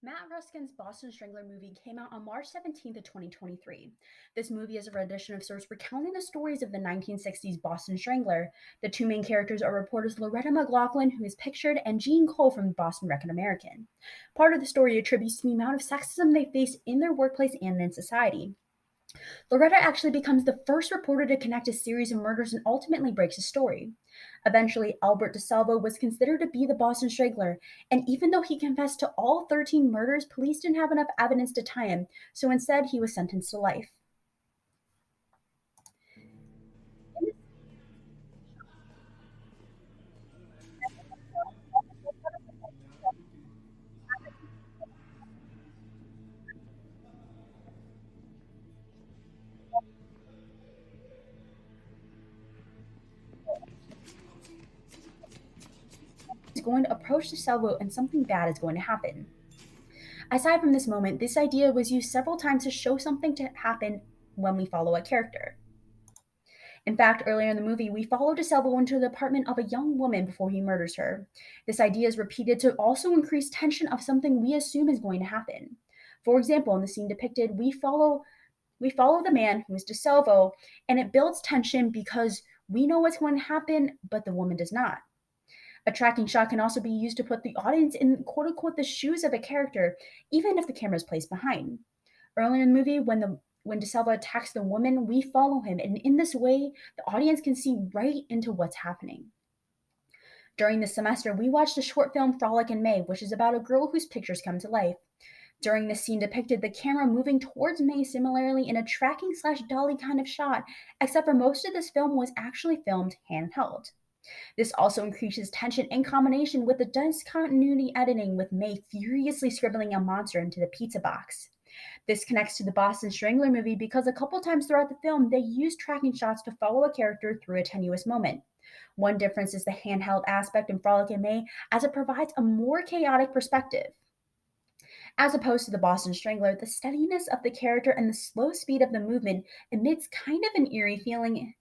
Matt Ruskin's Boston Strangler movie came out on March 17th of 2023. This movie is a rendition of sorts recounting the stories of the 1960s Boston Strangler. The two main characters are reporters Loretta McLaughlin, who is pictured, and Jean Cole from the Boston Record-American. Part of the story attributes to the amount of sexism they face in their workplace and in society. Loretta actually becomes the first reporter to connect a series of murders and ultimately breaks the story. Eventually, Albert DeSalvo was considered to be the Boston Strangler, and even though he confessed to all 13 murders, police didn't have enough evidence to tie him, so instead he was sentenced to life. He's going to approach DeSalvo and something bad is going to happen. Aside from this moment, this idea was used several times to show something to happen when we follow a character. In fact, earlier in the movie, we follow DeSalvo into the apartment of a young woman before he murders her. This idea is repeated to also increase tension of something we assume is going to happen. For example, in the scene depicted, we follow the man who is DeSalvo, and it builds tension because we know what's going to happen, but the woman does not. A tracking shot can also be used to put the audience in quote unquote the shoes of a character, even if the camera is placed behind. Earlier in the movie, when DeSalvo attacks the woman, we follow him, and in this way, the audience can see right into what's happening. During this semester, we watched the short film Frolic in May, which is about a girl whose pictures come to life. During this scene depicted the camera moving towards May similarly in a tracking slash dolly kind of shot, except for most of this film was actually filmed handheld. This also increases tension in combination with the discontinuity editing with May furiously scribbling a monster into the pizza box. This connects to the Boston Strangler movie because a couple times throughout the film they use tracking shots to follow a character through a tenuous moment. One difference is the handheld aspect in Frolic in May, as it provides a more chaotic perspective. As opposed to the Boston Strangler, the steadiness of the character and the slow speed of the movement emits kind of an eerie feeling.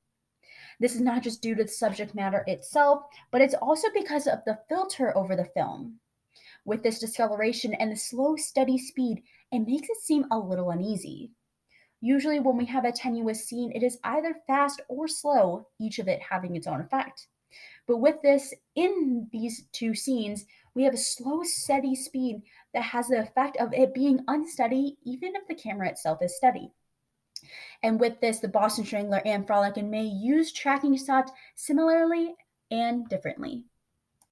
This is not just due to the subject matter itself, but it's also because of the filter over the film. With this discoloration and the slow, steady speed, it makes it seem a little uneasy. Usually, when we have a tenuous scene, it is either fast or slow, each of it having its own effect. But with this, in these two scenes, we have a slow, steady speed that has the effect of it being unsteady, even if the camera itself is steady. And with this, the Boston Strangler and Frolic in May use tracking shots similarly and differently.